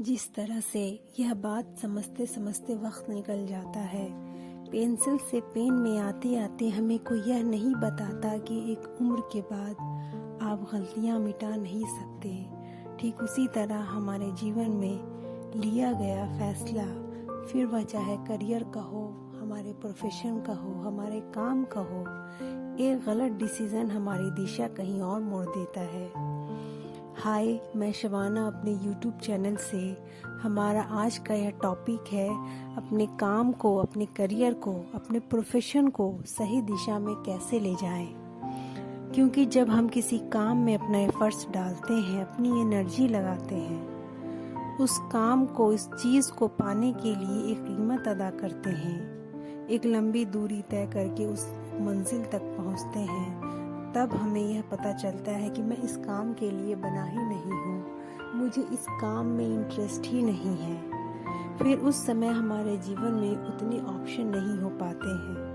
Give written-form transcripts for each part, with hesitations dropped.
जिस तरह से यह बात समझते समझते वक्त निकल जाता है, पेंसिल से पेन में आते आते हमें कोई यह नहीं बताता कि एक उम्र के बाद आप गलतियां मिटा नहीं सकते। ठीक उसी तरह हमारे जीवन में लिया गया फैसला, फिर वह चाहे करियर का हो, हमारे प्रोफेशन का हो, हमारे काम का हो, एक गलत डिसीजन हमारी दिशा कहीं और मोड़ देता है। हाय, मैं शबाना अपने YouTube चैनल से। हमारा आज का यह टॉपिक है अपने काम को, अपने करियर को, अपने प्रोफेशन को सही दिशा में कैसे ले जाएं। क्योंकि जब हम किसी काम में अपना एफर्ट्स डालते हैं, अपनी एनर्जी लगाते हैं, उस काम को, इस चीज़ को पाने के लिए एक कीमत अदा करते हैं, एक लंबी दूरी तय करके उस मंजिल तक पहुंचते हैं, तब हमें यह पता चलता है कि मैं इस काम के लिए बना ही नहीं हूँ, मुझे इस काम में इंटरेस्ट ही नहीं है। फिर उस समय हमारे जीवन में उतने ऑप्शन नहीं हो पाते हैं।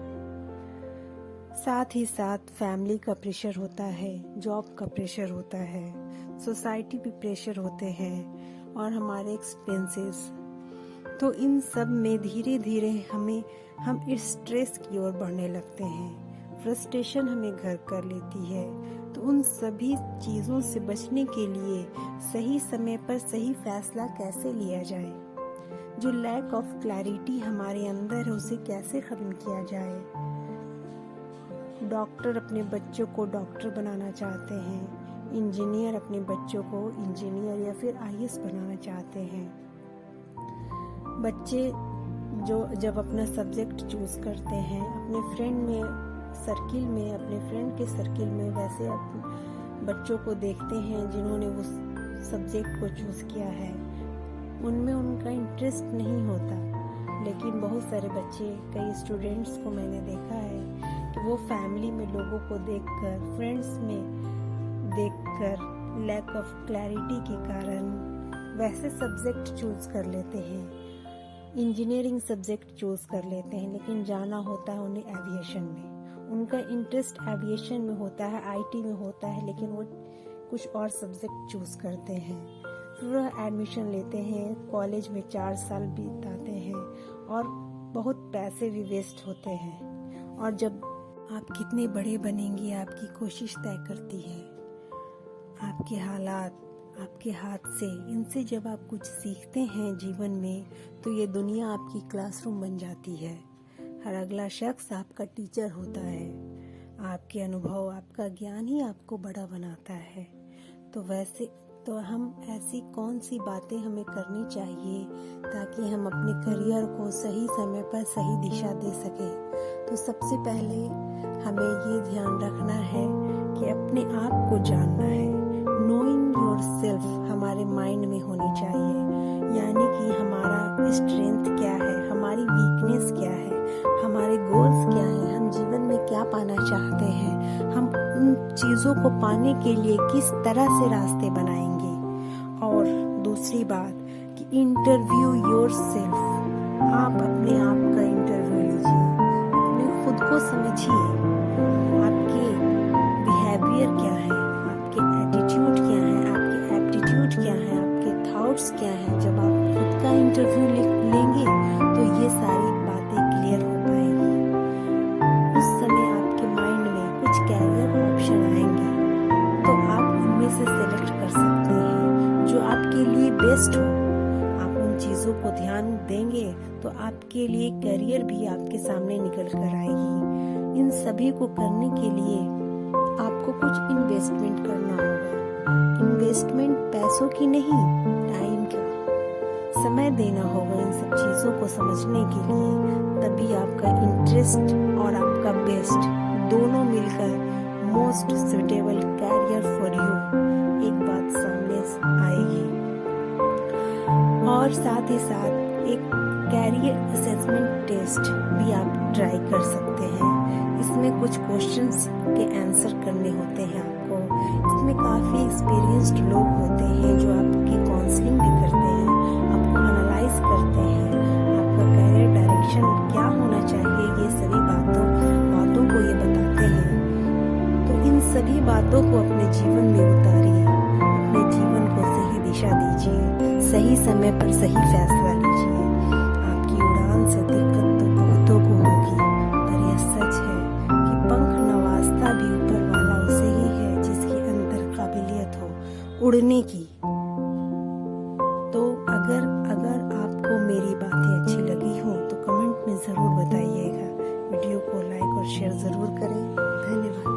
साथ ही साथ फैमिली का प्रेशर होता है, जॉब का प्रेशर होता है, सोसाइटी पे प्रेशर होते हैं और हमारे एक्सपेंसेस। तो इन सब में धीरे धीरे हम इस स्ट्रेस की ओर बढ़ने लगते हैं। फ्रस्ट्रेशन हमें घर कर लेती है। तो उन सभी चीज़ों से बचने के लिए सही समय पर सही फैसला कैसे लिया जाए, जो लैक ऑफ क्लैरिटी हमारे अंदर है उसे कैसे खत्म किया जाए। डॉक्टर अपने बच्चों को डॉक्टर बनाना चाहते हैं, इंजीनियर अपने बच्चों को इंजीनियर या फिर IAS बनाना चाहते हैं। बच्चे जब अपना सब्जेक्ट चूज करते हैं, अपने फ्रेंड के सर्किल में वैसे बच्चों को देखते हैं जिन्होंने उस सब्जेक्ट को चूज किया है, उनमें उनका इंटरेस्ट नहीं होता। लेकिन बहुत सारे बच्चे, कई स्टूडेंट्स को मैंने देखा है कि वो फैमिली में लोगों को देखकर, फ्रेंड्स में देखकर लैक ऑफ क्लैरिटी के कारण वैसे सब्जेक्ट चूज कर लेते हैं, इंजीनियरिंग सब्जेक्ट चूज कर लेते हैं, लेकिन जाना होता है उन्हें एविएशन में। उनका इंटरेस्ट एविएशन में होता है, IT में होता है, लेकिन वो कुछ और सब्जेक्ट चूज करते हैं। फिर वह एडमिशन लेते हैं, कॉलेज में 4 साल बीताते हैं और बहुत पैसे भी वेस्ट होते हैं। और जब आप कितने बड़े बनेंगे आपकी कोशिश तय करती है, आपके हालात, आपके हाथ से। इनसे जब आप कुछ सीखते हैं जीवन में, तो ये दुनिया आपकी क्लासरूम बन जाती है। हर अगला शख्स आपका टीचर होता है। आपके अनुभव, आपका ज्ञान ही आपको बड़ा बनाता है। तो हम ऐसी कौन सी बातें हमें करनी चाहिए ताकि हम अपने करियर को सही समय पर सही दिशा दे सकें। तो सबसे पहले हमें ये ध्यान रखना है कि अपने आप को जानना है। नोइंग योरसेल्फ हमारे माइंड में होनी चाहिए, यानी कि हमारा स्ट्रेंथ क्या है, हमारी वीकनेस क्या है, हमारे गोल्स क्या हैं, हम जीवन में क्या पाना चाहते हैं, हम उन चीज़ों को पाने के लिए किस तरह से रास्ते बनाएंगे। और दूसरी बात कि इंटरव्यू योरसेल्फ, आप अपने आप का इंटरव्यू लीजिए, अपने खुद को समझिए, आपके बिहेवियर क्या है, आपके एटीट्यूड क्या है, आपके एप्टीट्यूड क्या है, आपके थॉट्स क्या है। जब आप खुद का इंटरव्यू लेंगे तो ये सारी बातें क्लियर हो पाएंगी। उस समय आपके माइंड में कुछ कैरियर ऑप्शन आएंगे, तो आप उनमें से सेलेक्ट कर सकते हैं जो आपके लिए बेस्ट हो। आप उन चीज़ों को ध्यान देंगे तो आपके लिए करियर भी आपके सामने निकल कर आएगी। इन सभी को करने के लिए आपको कुछ इन्वेस्टमेंट करना होगा। इन्वेस्टमेंट पैसों की नहीं, टाइम का, समय देना होगा इन सब चीज़ों को समझने के लिए। तभी आपका इंटरेस्ट और आपका बेस्ट दोनों मिलकर most suitable career for you एक बात सामने आएगी। और साथ ही साथ एक कैरियर असेसमेंट टेस्ट भी आप ट्राई कर सकते हैं। इसमें कुछ क्वेश्चंस के आंसर करने होते हैं आपको। इसमें काफ़ी एक्सपीरियंस्ड लोग होते हैं जो आपकी काउंसलिंग भी करते हैं, आपको एनालाइज करते हैं, आपका कैरियर डायरेक्शन क्या होना चाहिए, ये सभी बातों को ये बताते हैं। तो इन सभी बातों को अपने जीवन में उतारिए, अपने जीवन को सही दिशा दीजिए, सही समय पर सही फैसला लीजिए। आपकी उड़ान से दिक्कत तो बहुतों को होगी, पर यह सच है कि पंख नवाजता भी ऊपर वाला उसे ही है जिसके अंदर काबिलियत हो उड़ने की। तो अगर आपको मेरी बातें अच्छी लगी हो तो कमेंट में ज़रूर बताइएगा। वीडियो को लाइक और शेयर ज़रूर करें। धन्यवाद।